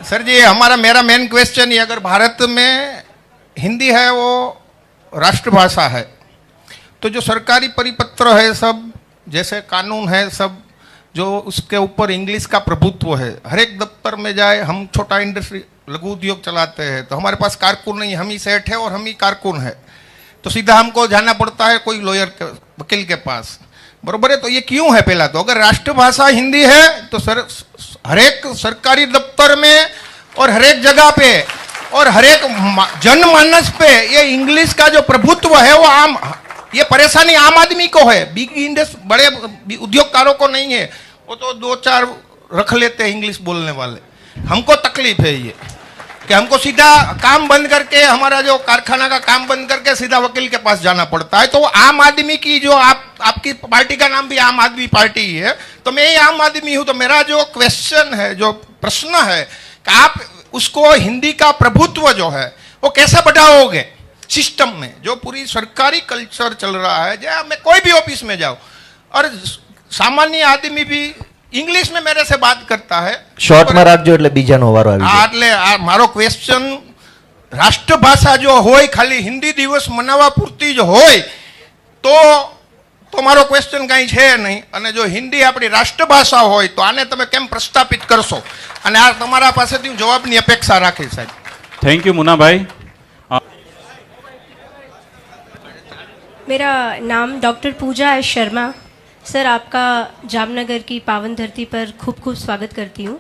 Sir जी मेरा main question ये, अगर भारत में हिंदी है वो राष्ट्रभाषा है, तो जो सरकारी परिपत्र है सब, जैसे कानून है सब, जो उसके ऊपर इंग्लिश का प्रभुत्व है, हर एक दफ्तर में जाए, हम छोटा इंडस्ट्री लघु उद्योग चलाते हैं तो हमारे पास कारकुन नहीं, हम ही सेठ है और हम ही कारकुन है, तो सीधा हमको जाना पड़ता है कोई लॉयर के, वकील के पास, बरोबर है। तो ये क्यों है? पहला तो अगर राष्ट्रभाषा हिंदी है तो हर एक सरकारी दफ्तर में और हर एक जगह पे और हर एक जनमानस पे ये इंग्लिश का जो प्रभुत्व है वो आम, ये परेशानी आम आदमी को है, बिग इंडस्ट्री बड़े उद्योगकारों को नहीं है, वो तो दो चार रख लेते हैं इंग्लिश बोलने वाले। हमको तकलीफ है ये कि हमको सीधा काम बंद करके, हमारा जो कारखाना का काम बंद करके सीधा वकील के पास जाना पड़ता है। तो आम आदमी की जो आपकी पार्टी का नाम भी आम आदमी पार्टी ही है, तो मैं ही आम आदमी हूं। तो मेरा जो क्वेश्चन है, जो प्रश्न है कि आप उसको हिंदी का प्रभुत्व जो है वो कैसे बढ़ाओगे सिस्टम में, जो पूरी सरकारी कल्चर चल रहा है, जहाँ मैं कोई भी ऑफिस में जाऊं और सामान्य आदमी भी इंग्लिश में मेरे से बात करता है। શોર્ટ માં રાખજો એટલે બીજાનો વારો આવી જાય। એટલે મારો ક્વેશ્ચન, રાષ્ટ્રભાષા જો હોય ખાલી હિન્દી દિવસ મનાવવા પૂરતી જ હોય તો મારો ક્વેશ્ચન કાંઈ છે નહીં, અને જો હિન્દી આપણી રાષ્ટ્રભાષા હોય તો આને તમે કેમ પ્રસ્થાપિત કરશો, અને આ તમારા પાસેથી હું જવાબની અપેક્ષા રાખીશ સાહેબ। थैंक यू मुन्ना भाई। मेरा नाम डॉक्टर पूजा एस शर्मा। सर, आपका जामनगर की पावन धरती पर खूब खूब स्वागत करती हूँ।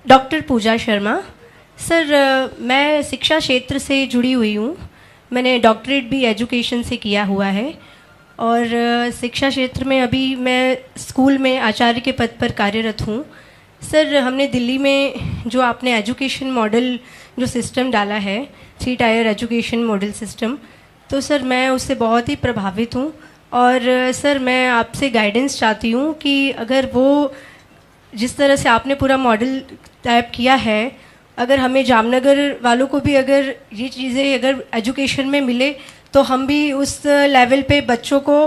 डॉक्टर पूजा शर्मा। सर, मैं शिक्षा क्षेत्र से जुड़ी हुई हूँ। मैंने डॉक्टरेट भी एजुकेशन से किया हुआ है और शिक्षा क्षेत्र में अभी मैं स्कूल में आचार्य के पद पर कार्यरत हूँ। सर, हमने दिल्ली में जो आपने एजुकेशन मॉडल जो सिस्टम डाला है, 3 टायर एजुकेशन मॉडल सिस्टम, तो सर मैं उससे बहुत ही प्रभावित हूँ। और सर, मैं आपसे गाइडेंस चाहती हूँ कि अगर वो जिस तरह से आपने पूरा मॉडल टाइप किया है, अगर हमें जामनगर वालों को भी अगर ये चीज़ें अगर एजुकेशन में मिले तो हम भी उस लेवल पे बच्चों को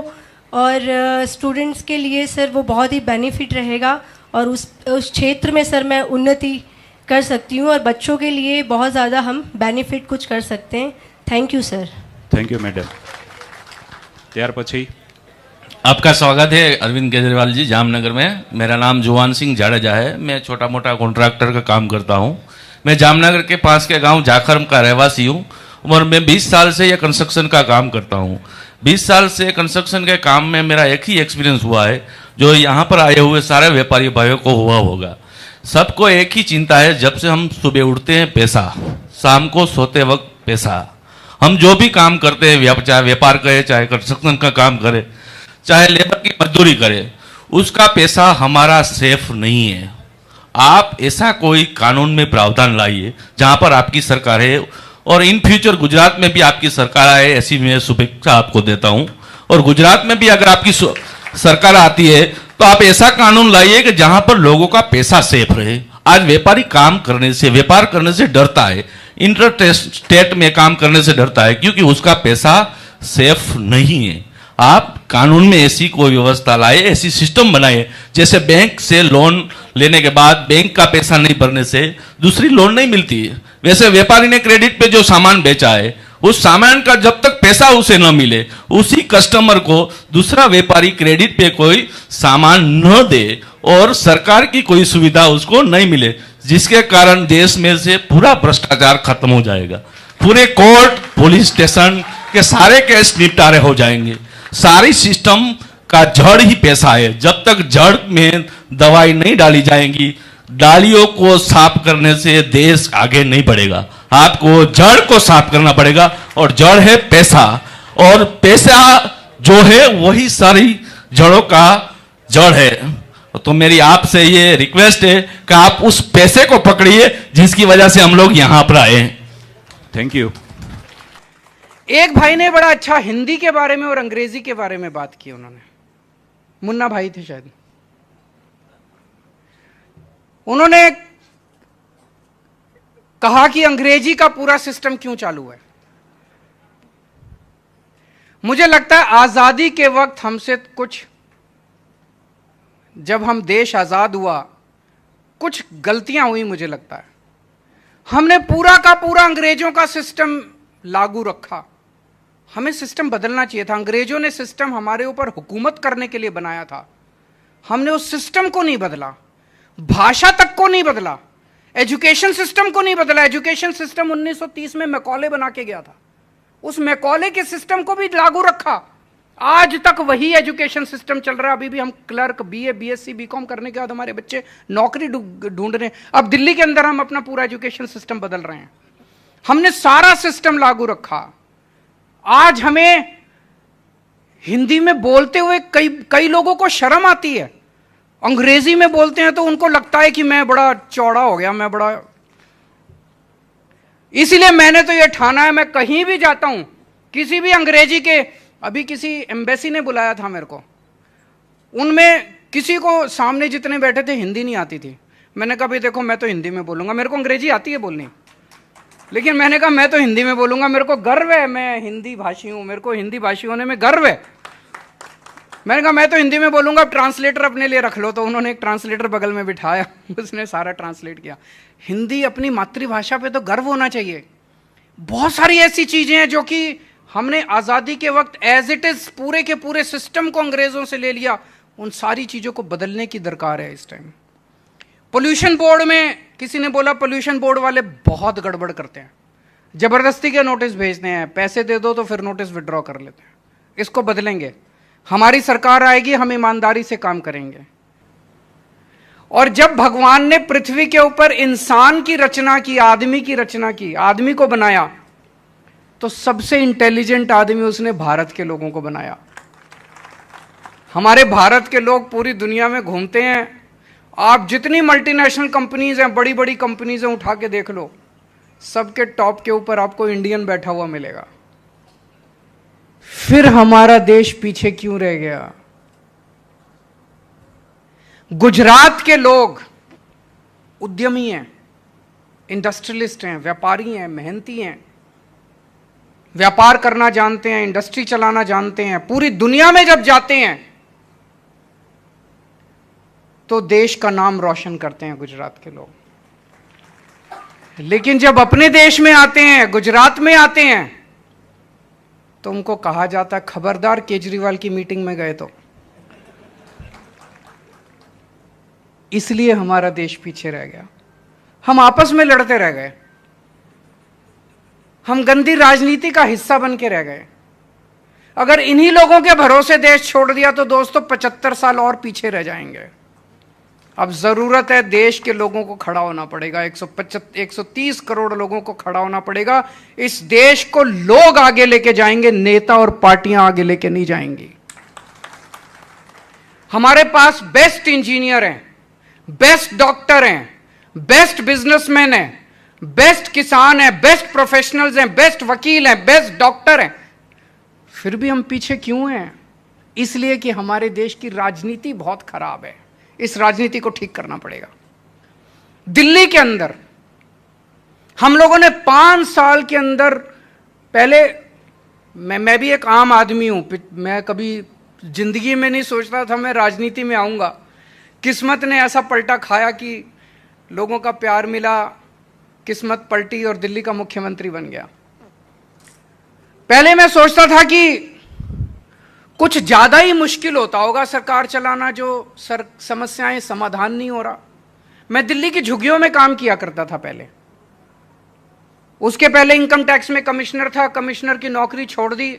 और स्टूडेंट्स के लिए सर वो बहुत ही बेनिफिट रहेगा और उस क्षेत्र में सर मैं उन्नति कर सकती हूँ और बच्चों के लिए बहुत ज़्यादा हम बेनिफिट कुछ कर सकते हैं। Thank you sir. Thank you madam. ત્યાર પછી आपका स्वागत है अरविंद केजरीवाल जी जामनगर में। मेरा नाम जुवान सिंह जाडेजा है। मैं छोटा मोटा कॉन्ट्रैक्टर का काम करता हूँ। मैं जामनगर के पास के गांव जाखरम का रहवासी हूँ और मैं 20 साल से ये कंस्ट्रक्शन का काम करता हूँ। 20 साल से कंस्ट्रक्शन के काम में मेरा एक ही एक्सपीरियंस हुआ है, जो यहाँ पर आए हुए सारे व्यापारी भाइयों को हुआ होगा। सबको एक ही चिंता है, जब से हम सुबह उठते हैं पैसा, शाम को सोते वक्त पैसा। हम जो भी काम करते हैं, चाहे व्यापार करे, चाहे कंस्ट्रक्शन का काम करे, चाहे लेबर की मजदूरी करे, उसका पैसा हमारा सेफ नहीं है। आप ऐसा कोई कानून में प्रावधान लाइए जहां पर आपकी सरकार है, और इन फ्यूचर गुजरात में भी आपकी सरकार आए ऐसी मैं शुभेच्छा आपको देता हूं। और गुजरात में भी अगर आपकी सरकार आती है तो आप ऐसा कानून लाइए कि जहां पर लोगों का पैसा सेफ रहे। आज व्यापारी काम करने से, व्यापार करने से डरता है, इंटर स्टेट में काम करने से डरता है, क्योंकि उसका पैसा सेफ नहीं है। आप कानून में ऐसी कोई व्यवस्था लाए, ऐसी सिस्टम बनाए, जैसे बैंक से लोन लेने के बाद बैंक का पैसा नहीं भरने से दूसरी लोन नहीं मिलती है, वैसे व्यापारी ने क्रेडिट पे जो सामान बेचा है, उस सामान का जब तक पैसा उसे न मिले, उसी कस्टमर को दूसरा व्यापारी क्रेडिट पे कोई सामान न दे और सरकार की कोई सुविधा उसको नहीं मिले, जिसके कारण देश में से पूरा भ्रष्टाचार खत्म हो जाएगा। पूरे कोर्ट, पुलिस स्टेशन के सारे केस निपटारे हो जाएंगे। सारी सिस्टम का जड़ ही पैसा है। जब तक जड़ में दवाई नहीं डाली जाएंगी, डालियों को साफ करने से देश आगे नहीं बढ़ेगा। आपको जड़ को साफ करना पड़ेगा, और जड़ है पैसा, और पैसा जो है वही सारी जड़ों का जड़ है। तो मेरी आपसे ये रिक्वेस्ट है कि आप उस पैसे को पकड़िए जिसकी वजह से हम लोग यहां पर आए। Thank you. एक भाई ने बड़ा अच्छा हिंदी के बारे में और अंग्रेजी के बारे में बात की। उन्होंने, मुन्ना भाई थे शायद, उन्होंने कहा कि अंग्रेजी का पूरा सिस्टम क्यों चालू है। मुझे लगता है आजादी के वक्त हमसे कुछ, जब हम देश आजाद हुआ कुछ गलतियां हुई मुझे लगता है। हमने पूरा का पूरा अंग्रेजों का सिस्टम लागू रखा। हमें सिस्टम बदलना चाहिए था। अंग्रेजों ने सिस्टम हमारे ऊपर हुकूमत करने के लिए बनाया था, हमने उस सिस्टम को नहीं बदला, भाषा तक को नहीं बदला, एजुकेशन सिस्टम को नहीं बदला। एजुकेशन सिस्टम 1930 में मैकॉले बना के गया था, उस मैकॉले के सिस्टम को भी लागू रखा। आज तक वही एजुकेशन सिस्टम चल रहा है। अभी भी हम क्लर्क, बीए, बीएससी, बीकॉम करने के बाद हमारे बच्चे नौकरी ढूंढ रहे हैं। अब दिल्ली के अंदर हम अपना पूरा एजुकेशन सिस्टम बदल रहे हैं। हमने सारा सिस्टम लागू रखा। आज हमें हिंदी में बोलते हुए कई लोगों को शर्म आती है। अंग्रेजी में बोलते हैं तो उनको लगता है कि मैं बड़ा चौड़ा हो गया, मैं बड़ा। इसीलिए मैंने तो यह ठाना है, मैं कहीं भी जाता हूं, किसी भी अंग्रेजी के, अभी किसी एम्बेसी ने बुलाया था मेरे को, उनमें किसी को सामने जितने बैठे थे हिंदी नहीं आती थी। मैंने कहा भाई देखो, मैं तो हिंदी में बोलूंगा, मेरे को अंग्रेजी आती है बोलनी, लेकिन मैंने कहा मैं तो हिंदी में बोलूंगा, मेरे को गर्व है, मैं हिंदी भाषी हूं, मेरे को हिंदी भाषी होने में गर्व है। मैंने कहा मैं तो हिंदी में बोलूंगा, ट्रांसलेटर अपने लिए रख लो। तो उन्होंने एक ट्रांसलेटर बगल में बिठाया, उसने सारा ट्रांसलेट किया। हिंदी अपनी मातृभाषा पे तो गर्व होना चाहिए। बहुत सारी ऐसी चीजें हैं जो कि हमने आज़ादी के वक्त एज इट इज पूरे के पूरे सिस्टम को अंग्रेजों से ले लिया, उन सारी चीजों को बदलने की दरकार है इस टाइम। पोल्यूशन बोर्ड में किसी ने बोला पोल्यूशन बोर्ड वाले बहुत गड़बड़ करते हैं, जबरदस्ती के नोटिस भेजते हैं, पैसे दे दो तो फिर नोटिस विड्रॉ कर लेते हैं। इसको बदलेंगे, हमारी सरकार आएगी, हम ईमानदारी से काम करेंगे। और जब भगवान ने पृथ्वी के ऊपर इंसान की रचना की, आदमी की रचना की, आदमी को बनाया, तो सबसे इंटेलिजेंट आदमी उसने भारत के लोगों को बनाया। हमारे भारत के लोग पूरी दुनिया में घूमते हैं। आप जितनी मल्टीनेशनल कंपनीज हैं, बड़ी बड़ी कंपनीज हैं, उठा के देख लो, सबके टॉप के ऊपर आपको इंडियन बैठा हुआ मिलेगा। फिर हमारा देश पीछे क्यों रह गया? गुजरात के लोग उद्यमी हैं, इंडस्ट्रियलिस्ट हैं, व्यापारी हैं, मेहनती हैं, व्यापार करना जानते हैं, इंडस्ट्री चलाना जानते हैं। पूरी दुनिया में जब जाते हैं तो देश का नाम रोशन करते हैं गुजरात के लोग। लेकिन जब अपने देश में आते हैं, गुजरात में आते हैं, तो उनको कहा जाता है खबरदार केजरीवाल की मीटिंग में गए तो। इसलिए हमारा देश पीछे रह गया। हम आपस में लड़ते रह गए, हम गंदी राजनीति का हिस्सा बन के रह गए। अगर इन्हीं लोगों के भरोसे देश छोड़ दिया तो दोस्तों 75 साल और पीछे रह जाएंगे। अब जरूरत है, देश के लोगों को खड़ा होना पड़ेगा, 130 करोड़ लोगों को खड़ा होना पड़ेगा। इस देश को लोग आगे लेके जाएंगे, नेता और पार्टियां आगे लेके नहीं जाएंगी। हमारे पास बेस्ट इंजीनियर हैं, बेस्ट डॉक्टर हैं, बेस्ट बिजनेसमैन हैं, बेस्ट किसान हैं, बेस्ट प्रोफेशनल्स हैं, बेस्ट वकील हैं, बेस्ट डॉक्टर हैं। फिर भी हम पीछे क्यों हैं? इसलिए कि हमारे देश की राजनीति बहुत खराब है। इस राजनीति को ठीक करना पड़ेगा। दिल्ली के अंदर हम लोगों ने 5 साल के अंदर, पहले मैं भी एक आम आदमी हूं, मैं कभी जिंदगी में नहीं सोचता था मैं राजनीति में आऊंगा। किस्मत ने ऐसा पलटा खाया कि लोगों का प्यार मिला, किस्मत पलटी और दिल्ली का मुख्यमंत्री बन गया। पहले मैं सोचता था कि कुछ ज्यादा ही मुश्किल होता होगा सरकार चलाना, जो समस्याएं समाधान नहीं हो रहा। मैं दिल्ली की झुग्गियों में काम किया करता था पहले। उसके पहले इनकम टैक्स में कमिश्नर था, कमिश्नर की नौकरी छोड़ दी।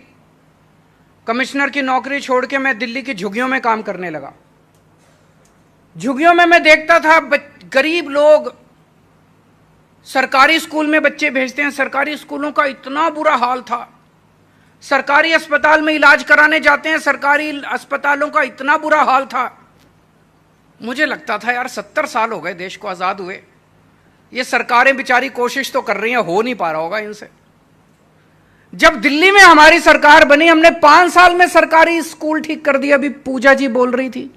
कमिश्नर की नौकरी छोड़ के मैं दिल्ली की झुग्गियों में काम करने लगा। झुग्गियों में मैं देखता था गरीब लोग सरकारी स्कूल में बच्चे भेजते हैं, सरकारी स्कूलों का इतना बुरा हाल था। सरकारी अस्पताल में इलाज कराने जाते हैं, सरकारी अस्पतालों का इतना बुरा हाल था। मुझे लगता था यार 70 साल हो गए देश को आजाद हुए, ये सरकारें बेचारी कोशिश तो कर रही हैं, हो नहीं पा रहा होगा इनसे। जब दिल्ली में हमारी सरकार बनी, हमने 5 साल में सरकारी स्कूल ठीक कर दिया। अभी पूजा जी बोल रही थी,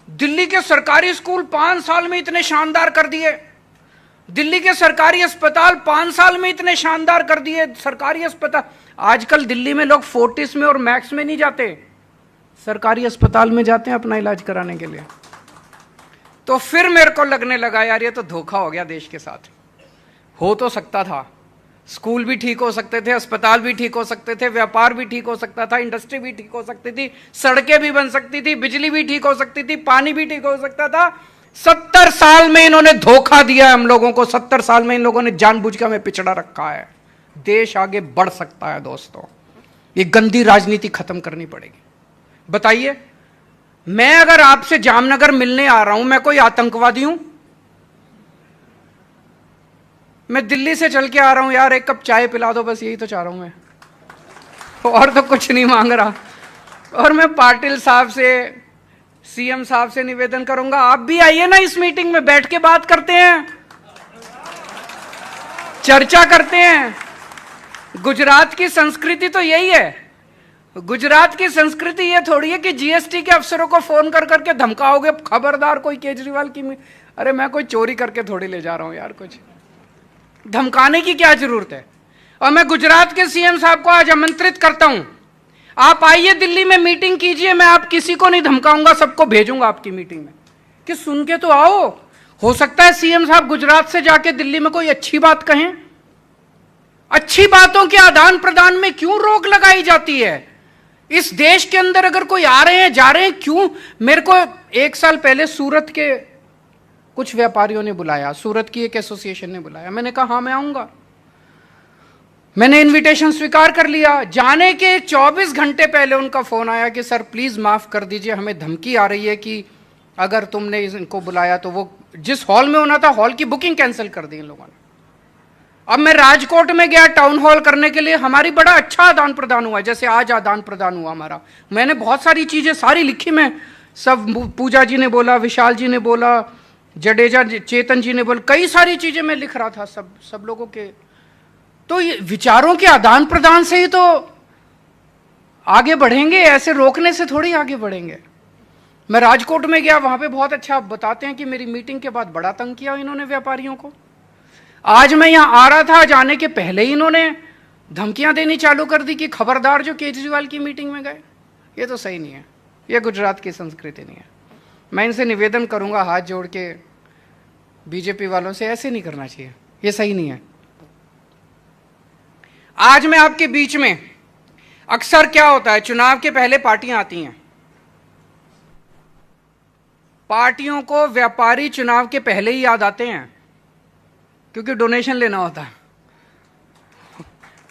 दिल्ली के सरकारी स्कूल 5 साल में इतने शानदार कर दिए। दिल्ली के सरकारी अस्पताल 5 साल में इतने शानदार कर दिए। सरकारी अस्पताल, आजकल दिल्ली में लोग फोर्टिस में और मैक्स में नहीं जाते, सरकारी अस्पताल में जाते हैं अपना इलाज कराने के लिए। तो फिर मेरे को लगने लगा यार ये तो धोखा हो गया देश के साथ। हो तो सकता था, स्कूल भी ठीक हो सकते थे, अस्पताल भी ठीक हो सकते थे, व्यापार भी ठीक हो सकता था, इंडस्ट्री भी ठीक हो सकती थी, सड़कें भी बन सकती थी, बिजली भी ठीक हो सकती थी, पानी भी ठीक हो सकता था। 70 साल में इन्होंने धोखा दिया हम लोगों को। 70 साल में इन लोगों ने जानबूझ के हमें पिछड़ा रखा है। देश आगे बढ़ सकता है दोस्तों, ये गंदी राजनीति खत्म करनी पड़ेगी। बताइए, मैं अगर आपसे जामनगर मिलने आ रहा हूं, मैं कोई आतंकवादी हूं? मैं दिल्ली से चल के आ रहा हूं, यार एक कप चाय पिला दो, बस यही तो चाह रहा हूं मैं, और तो कुछ नहीं मांग रहा। और मैं पाटिल साहब से, सीएम साहब से निवेदन करूंगा, आप भी आइए ना इस मीटिंग में, बैठ के बात करते हैं, चर्चा करते हैं। गुजरात की संस्कृति तो यही है। गुजरात की संस्कृति ये थोड़ी है कि जीएसटी के अफसरों को फोन कर करके धमकाओगे, खबरदार कोई केजरीवाल की। अरे मैं कोई चोरी करके थोड़ी ले जा रहा हूं यार, कुछ धमकाने की क्या जरूरत है। और मैं गुजरात के सीएम साहब को आज आमंत्रित करता हूं, आप आइए दिल्ली में मीटिंग कीजिए। मैं आप किसी को नहीं धमकाऊंगा, सबको भेजूंगा आपकी मीटिंग में, कि सुन के तो आओ। हो सकता है सीएम साहब गुजरात से जाके दिल्ली में कोई अच्छी बात कहें। अच्छी बातों के आदान प्रदान में क्यों रोक लगाई जाती है? इस देश के अंदर अगर कोई आ रहे हैं, जा रहे हैं, क्यों? मेरे को 1 साल पहले सूरत के कुछ व्यापारियों ने बुलाया, सूरत की एक एसोसिएशन ने बुलाया। मैंने कहा हाँ मैं आऊंगा। मैंने इनविटेशन स्वीकार कर लिया। जाने के 24 घंटे पहले उनका फोन आया कि सर प्लीज माफ कर दीजिए, हमें धमकी आ रही है कि अगर तुमने इनको बुलाया तो वो जिस हॉल में होना था, हॉल की बुकिंग कैंसिल कर दी इन लोगों ने। अब मैं राजकोट में गया टाउन हॉल करने के लिए, हमारी बड़ा अच्छा आदान प्रदान हुआ, जैसे आज आदान प्रदान हुआ हमारा। मैंने बहुत सारी चीजें सारी लिखी, मैं सब, पूजा जी ने बोला, विशाल जी ने बोला, जडेजा चेतन जी ने बोला, कई सारी चीजें मैं लिख रहा था सब लोगों के। तो ये विचारों के आदान प्रदान से ही तो आगे बढ़ेंगे, ऐसे रोकने से थोड़ी आगे बढ़ेंगे। मैं राजकोट में गया, वहां पे बहुत अच्छा बताते हैं कि मेरी मीटिंग के बाद बड़ा तंग किया इन्होंने व्यापारियों को। आज मैं यहां आ रहा था, जाने के पहले ही इन्होंने धमकियां देनी चालू कर दी कि खबरदार जो केजरीवाल की मीटिंग में गए। ये तो सही नहीं है, ये गुजरात की संस्कृति नहीं है। मैं इनसे निवेदन करूंगा हाथ जोड़ के, बीजेपी वालों से, ऐसे नहीं करना चाहिए, ये सही नहीं है। आज मैं आपके बीच में, अक्सर क्या होता है, चुनाव के पहले पार्टियां आती हैं, पार्टियों को व्यापारी चुनाव के पहले ही याद आते हैं, क्योंकि डोनेशन लेना होता है।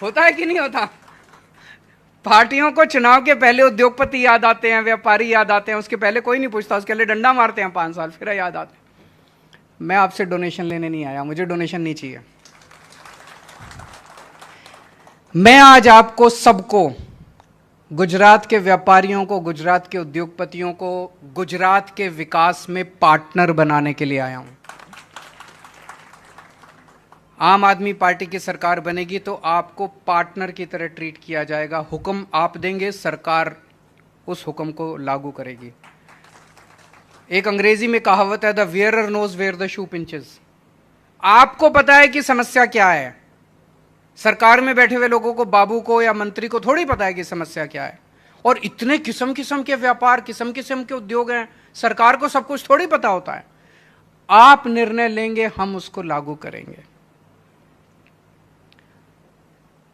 होता है कि नहीं होता? पार्टियों को चुनाव के पहले उद्योगपति याद आते हैं, व्यापारी याद आते हैं, उसके पहले कोई नहीं पूछता, उसके लिए डंडा मारते हैं 5 साल, फिर याद आते हैं। मैं आपसे डोनेशन लेने नहीं आया, मुझे डोनेशन नहीं चाहिए। मैं आज आपको सबको, गुजरात के व्यापारियों को, गुजरात के उद्योगपतियों को, गुजरात के विकास में पार्टनर बनाने के लिए आया हूं। आम आदमी पार्टी की सरकार बनेगी तो आपको पार्टनर की तरह ट्रीट किया जाएगा। हुक्म आप देंगे, सरकार उस हुक्म को लागू करेगी। एक अंग्रेजी में कहावत है, the wearer knows where the shoe pinches. आपको पता है कि समस्या क्या है। सरकार में बैठे हुए लोगों को, बाबू को या मंत्री को थोड़ी पता है कि समस्या क्या है। और इतने किस्म किस्म के व्यापार, किस्म किस्म के उद्योग हैं, सरकार को सब कुछ थोड़ी पता होता है। आप निर्णय लेंगे, हम उसको लागू करेंगे।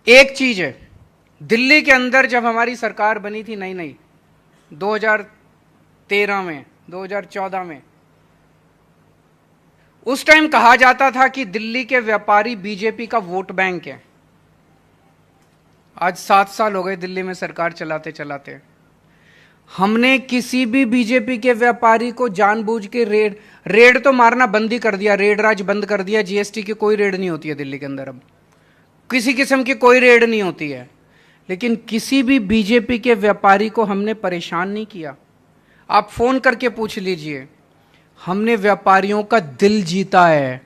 एक चीज है, दिल्ली के अंदर जब हमारी सरकार बनी थी नई 2013 में, 2014 में, उस टाइम कहा जाता था कि दिल्ली के व्यापारी बीजेपी का वोट बैंक है। आज 7 साल हो गए दिल्ली में सरकार चलाते चलाते। हमने किसी भी बीजेपी के व्यापारी को जानबूझ के रेड तो मारना बंद ही कर दिया, रेड राज बंद कर दिया। जीएसटी की कोई रेड नहीं होती है दिल्ली के अंदर, अब किसी किस्म की कोई रेड नहीं होती है। लेकिन किसी भी बीजेपी के व्यापारी को हमने परेशान नहीं किया। आप फोन करके पूछ लीजिए, हमने व्यापारियों का दिल जीता है।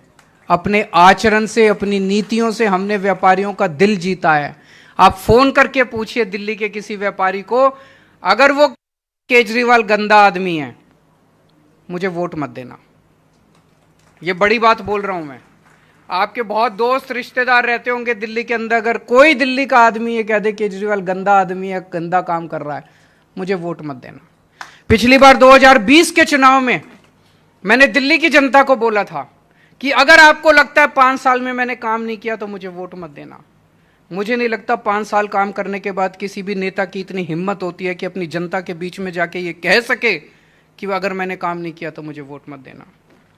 अपने आचरण से, अपनी नीतियों से हमने व्यापारियों का दिल जीता है। आप फोन करके पूछिए दिल्ली के किसी व्यापारी को, अगर वो केजरीवाल गंदा आदमी है, मुझे वोट मत देना। ये बड़ी बात बोल रहा हूं मैं। आपके बहुत दोस्त रिश्तेदार रहते होंगे दिल्ली के अंदर, अगर कोई दिल्ली का आदमी ये कह दे केजरीवाल गंदा आदमी है, गंदा काम कर रहा है, मुझे वोट मत देना। पिछली बार 2020 के चुनाव में मैंने दिल्ली की जनता को बोला था कि अगर आपको लगता है 5 साल में मैंने काम नहीं किया तो मुझे वोट मत देना। मुझे नहीं लगता 5 साल काम करने के बाद किसी भी नेता की इतनी हिम्मत होती है कि अपनी जनता के बीच में जाके ये कह सके कि अगर मैंने काम नहीं किया तो मुझे वोट मत देना।